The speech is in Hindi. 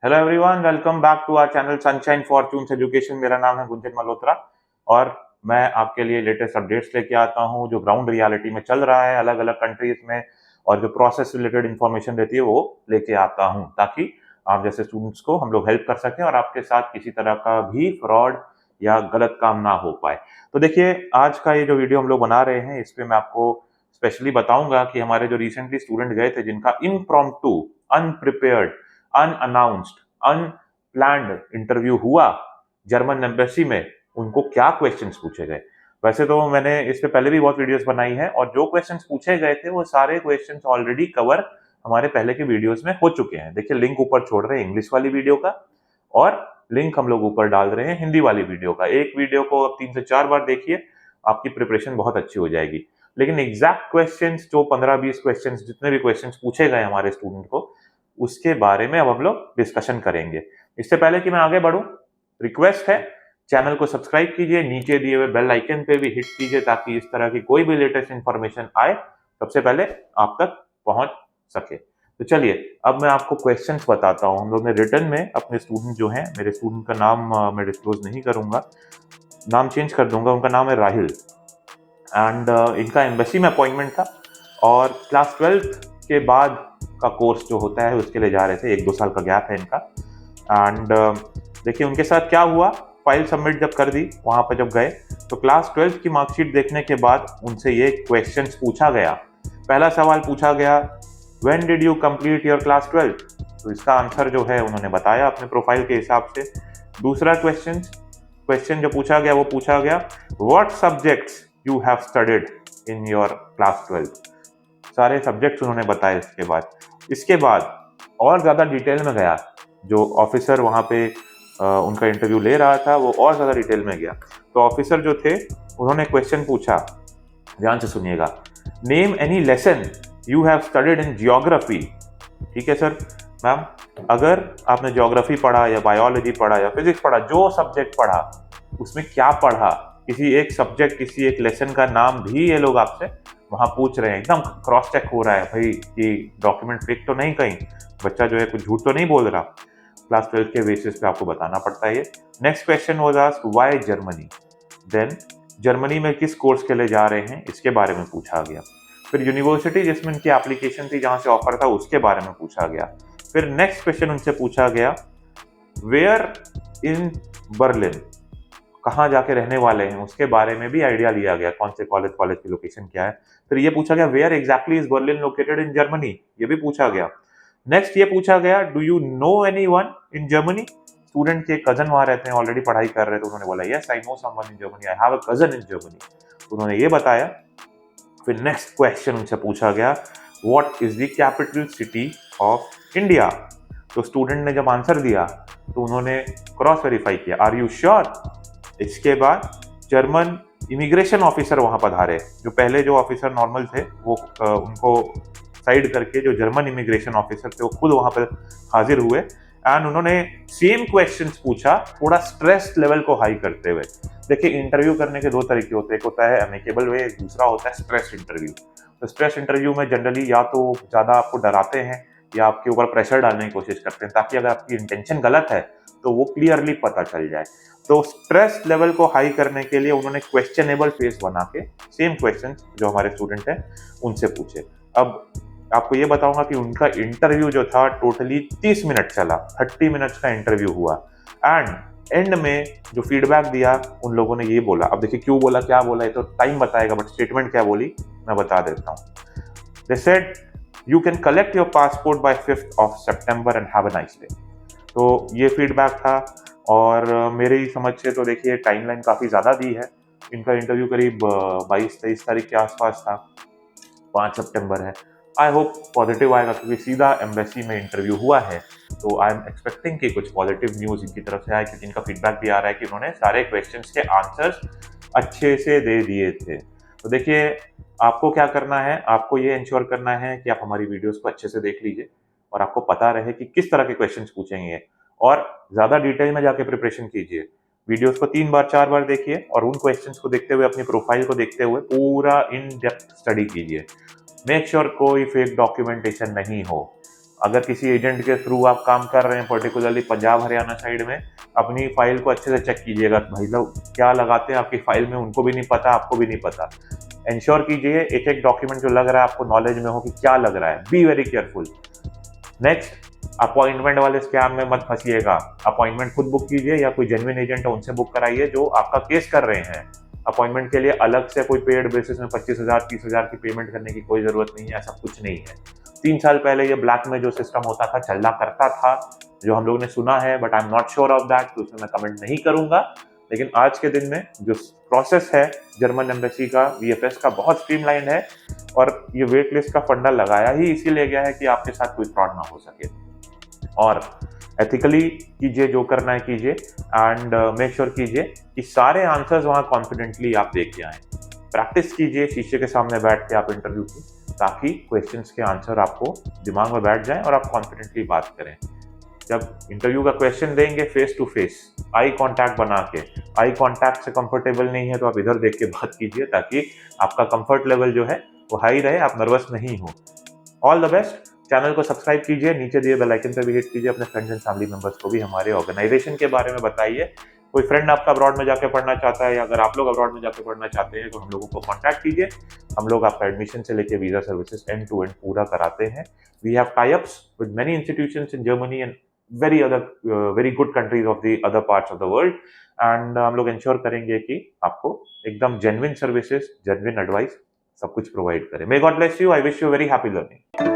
Hello everyone, welcome back to our channel Sunshine Fortunes Education. मेरा नाम है गुंजन मल्होत्रा और मैं आपके लिए लेटेस्ट अपडेट्स लेके आता हूँ जो ग्राउंड रियलिटी में चल रहा है अलग अलग कंट्रीज में, और जो प्रोसेस रिलेटेड इन्फॉर्मेशन रहती है वो लेके आता हूँ ताकि आप जैसे स्टूडेंट्स को हम लोग हेल्प कर सकें और आपके साथ किसी तरह का भी फ्रॉड या गलत काम ना हो पाए। तो देखिए, आज का ये जो वीडियो हम लोग बना रहे हैं इस पे मैं आपको स्पेशली बताऊंगा कि हमारे जो रिसेंटली स्टूडेंट गए थे जिनका इम्प्रॉम्प्टू, अनप्रिपेयर्ड, अनअनाउंस्ड, अनप्लान्ड इंटरव्यू हुआ जर्मन एम्बेसी में, उनको क्या क्वेश्चंस पूछे गए। वैसे तो मैंने इस पे पहले भी बहुत वीडियोस बनाई है और जो क्वेश्चंस पूछे गए थे वो सारे क्वेश्चंस ऑलरेडी कवर हमारे पहले के वीडियोस में हो चुके हैं। देखिए, लिंक ऊपर छोड़ रहे हैं इंग्लिश वाली वीडियो का और लिंक हम लोग ऊपर डाल रहे हैं हिंदी वाली वीडियो का। एक वीडियो को अब 3 से 4 बार देखिए, आपकी प्रिपरेशन बहुत अच्छी हो जाएगी। लेकिन एग्जैक्ट क्वेश्चंस जो 15-20 क्वेश्चंस जितने भी क्वेश्चंस पूछे गए हमारे स्टूडेंट को, उसके बारे में अब हम लोग डिस्कशन करेंगे। इससे पहले कि मैं आगे बढ़ूं, रिक्वेस्ट है चैनल को सब्सक्राइब कीजिए, नीचे दिए हुए बेल आइकन पे भी हिट कीजिए ताकि इस तरह की कोई भी लेटेस्ट इंफॉर्मेशन आए सबसे पहले आप तक पहुंच सके। तो चलिए, अब मैं आपको क्वेश्चंस बताता हूं। हम लोग ने रिटर्न में अपने स्टूडेंट जो हैं, मेरे स्टूडेंट का नाम मैं डिस्क्लोज नहीं करूंगा, नाम चेंज कर दूंगा। उनका नाम है राहिल एंड इनका एम्बेसी में अपॉइंटमेंट था और क्लास 12th के बाद का कोर्स जो होता है उसके लिए जा रहे थे। 1-2 साल का गैप है इनका। एंड देखिए उनके साथ क्या हुआ। फाइल सबमिट जब कर दी, वहां पर जब गए तो क्लास 12th की मार्कशीट देखने के बाद उनसे ये क्वेश्चंस पूछा गया। पहला सवाल पूछा गया, when did you complete your class 12th? तो इसका आंसर जो है उन्होंने बताया अपने प्रोफाइल के हिसाब से। दूसरा क्वेश्चन जो पूछा गया वो पूछा गया, what subjects you have studied in your class 12th? सारे सब्जेक्ट्स उन्होंने बताए। इसके बाद और ज़्यादा डिटेल में गया। जो ऑफिसर वहाँ पे उनका इंटरव्यू ले रहा था वो और ज़्यादा डिटेल में गया। तो ऑफिसर जो थे उन्होंने क्वेश्चन पूछा, ध्यान से सुनिएगा, name any lesson you have studied in geography. ठीक है सर, मैम, अगर आपने ज्योग्राफी पढ़ा या बायोलॉजी पढ़ा या फिजिक्स पढ़ा, जो सब्जेक्ट पढ़ा उसमें क्या पढ़ा, किसी एक सब्जेक्ट, किसी एक लेसन का नाम भी ये लोग आपसे वहां पूछ रहे हैं। एकदम क्रॉस चेक हो रहा है भाई कि डॉक्यूमेंट फेक तो नहीं, कहीं बच्चा जो है कुछ झूठ तो नहीं बोल रहा। क्लास 12 के बेसिस पे आपको बताना पड़ता है ये। Next question was asked, why Germany? Then Germany में किस कोर्स के लिए जा रहे हैं इसके बारे में पूछा गया। फिर यूनिवर्सिटी जिसमें उनकी एप्लीकेशन थी, जहां से ऑफर था, उसके बारे में पूछा गया। फिर नेक्स्ट क्वेश्चन उनसे पूछा गया, वेयर इन बर्लिन, कहाँ जाके रहने वाले हैं उसके बारे में भी आइडिया लिया गया, कौन से कॉलेज की लोकेशन क्या है। फिर ये पूछा गया, where exactly is Berlin located in Germany, ये भी पूछा गया। नेक्स्ट ये पूछा गया, do you know anyone in Germany? Student के कजन वहां रहते हैं, ऑलरेडी पढ़ाई कर रहे थे, उन्होंने बोला yes I know someone in Germany, I have a cousin in Germany, उन्होंने ये बताया। फिर नेक्स्ट क्वेश्चन उनसे पूछा गया, what is the capital city of India? तो स्टूडेंट ने जब आंसर दिया तो उन्होंने क्रॉस वेरीफाई किया, आर यू श्योर? इसके बाद जर्मन इमिग्रेशन ऑफिसर वहां पधारे। जो पहले जो ऑफिसर नॉर्मल थे वो उनको साइड करके जो जर्मन इमिग्रेशन ऑफिसर थे वो खुद वहां पर हाजिर हुए एंड उन्होंने सेम क्वेश्चंस पूछा, थोड़ा स्ट्रेस लेवल को हाई करते हुए। देखिए, इंटरव्यू करने के 2 तरीके होते हैं, एक होता है अमेकेबल वे, एक दूसरा होता है स्ट्रेस इंटरव्यू। तो स्ट्रेस इंटरव्यू में जनरली या तो ज्यादा आपको डराते हैं या आपके ऊपर प्रेशर डालने की कोशिश करते हैं ताकि अगर आपकी इंटेंशन गलत है तो वो क्लियरली पता चल जाए। तो स्ट्रेस लेवल को हाई करने के लिए उन्होंने क्वेश्चनेबल फेस बना के सेम क्वेश्चन जो हमारे स्टूडेंट हैं उनसे पूछे। अब आपको ये बताऊंगा कि उनका इंटरव्यू जो था टोटली 30 मिनट चला, 30 मिनट्स का इंटरव्यू हुआ एंड एंड में जो फीडबैक दिया उन लोगों ने ये बोला। अब देखिए क्यों बोला, क्या बोला, ये तो टाइम बताएगा, बट स्टेटमेंट क्या बोली मैं बता देता हूँ। They said you can collect your passport by 5th of September and have a nice day. तो ये फीडबैक था और मेरी समझ से तो देखिए टाइमलाइन काफ़ी ज़्यादा दी है। इनका इंटरव्यू करीब 22-23 तारीख के आसपास था, 5 सितंबर है। आई होप पॉजिटिव आएगा क्योंकि सीधा एम्बेसी में इंटरव्यू हुआ है। तो आई एम एक्सपेक्टिंग कि कुछ पॉजिटिव न्यूज़ इनकी तरफ से आए क्योंकि इनका फीडबैक भी आ रहा है कि उन्होंने सारे क्वेश्चंस के आंसर्स अच्छे से दे दिए थे। तो देखिए, आपको क्या करना है, आपको ये इंश्योर करना है कि आप हमारी वीडियोस को अच्छे से देख लीजिए और आपको पता रहे कि किस तरह के क्वेश्चंस पूछेंगे और ज़्यादा डिटेल में जाके प्रिपरेशन कीजिए। वीडियोस को 3 बार 4 बार देखिए और उन क्वेश्चंस को देखते हुए, अपनी प्रोफाइल को देखते हुए पूरा इन डेप्थ स्टडी कीजिए। मेक श्योर कोई फेक डॉक्यूमेंटेशन नहीं हो। अगर किसी एजेंट के थ्रू आप काम कर रहे हैं, पर्टिकुलरली पंजाब हरियाणा साइड में, अपनी फाइल को अच्छे से चेक कीजिएगा। भाई लोग क्या लगाते हैं आपकी फाइल में, उनको भी नहीं पता, आपको भी नहीं पता। इंश्योर कीजिए एक एक डॉक्यूमेंट जो लग रहा है आपको नॉलेज में हो कि क्या लग रहा है। Be very careful. Next, appointment वाले स्कैम में मत फंसिएगा। अपॉइंटमेंट खुद बुक कीजिए या कोई जेन्युइन एजेंट है उनसे बुक कराइए जो आपका केस कर रहे हैं। अपॉइंटमेंट के लिए अलग से कोई पेड बेसिस में 25,000 30,000 की पेमेंट करने की कोई जरूरत नहीं है, ऐसा कुछ नहीं है। 3 साल पहले ये ब्लैक में जो सिस्टम होता था, चलना करता था, जो हम लोगों ने सुना है, but I am not sure of that, तो उसमें मैं कमेंट नहीं करूंगा। लेकिन आज के दिन में जो प्रोसेस है जर्मन एम्बेसी का, वीएफएस का, बहुत स्ट्रीमलाइन है। और ये वेट लिस्ट का फंडा लगाया ही इसीलिए गया है कि आपके साथ कोई फ्रॉड ना हो सके। और एथिकली कीजिए, जो करना है कीजिए, एंड मेक श्योर कीजिए कि सारे आंसर्स वहां कॉन्फिडेंटली आप दे के आए। प्रैक्टिस कीजिए शीशे के सामने बैठ के आप इंटरव्यू की, ताकि क्वेश्चंस के आंसर आपको दिमाग में बैठ जाएं और आप कॉन्फिडेंटली बात करें। जब इंटरव्यू का क्वेश्चन देंगे face to face, eye contact बना के, आई कांटेक्ट से कंफर्टेबल नहीं है तो आप इधर देख के बात कीजिए, ताकि आपका कंफर्ट लेवल जो है वो हाई रहे, आप नर्वस नहीं हो। All the best. चैनल को सब्सक्राइब कीजिए, नीचे दिए बेल आइकन पर भी हिट कीजिए। अपने फ्रेंड्स एंड फैमिली मेंबर्स को भी हमारे ऑर्गेनाइजेशन के बारे में बताइए। कोई फ्रेंड आपका अब्रॉड में जाके पढ़ना चाहता है, या अगर आप लोग अब्रॉड में जाके पढ़ना चाहते हैं तो हम लोगों को कॉन्टैक्ट कीजिए। हम लोग आपका एडमिशन से लेके visa services end to end पूरा कराते हैं। We have tie ups with many institutions in Germany and very good countries of the other parts of the world. And हम लोग इंश्योर करेंगे कि आपको एकदम जेन्युइन सर्विसेज, जेन्युइन एडवाइस सब कुछ प्रोवाइड करें। May God bless you. I wish you very happy learning.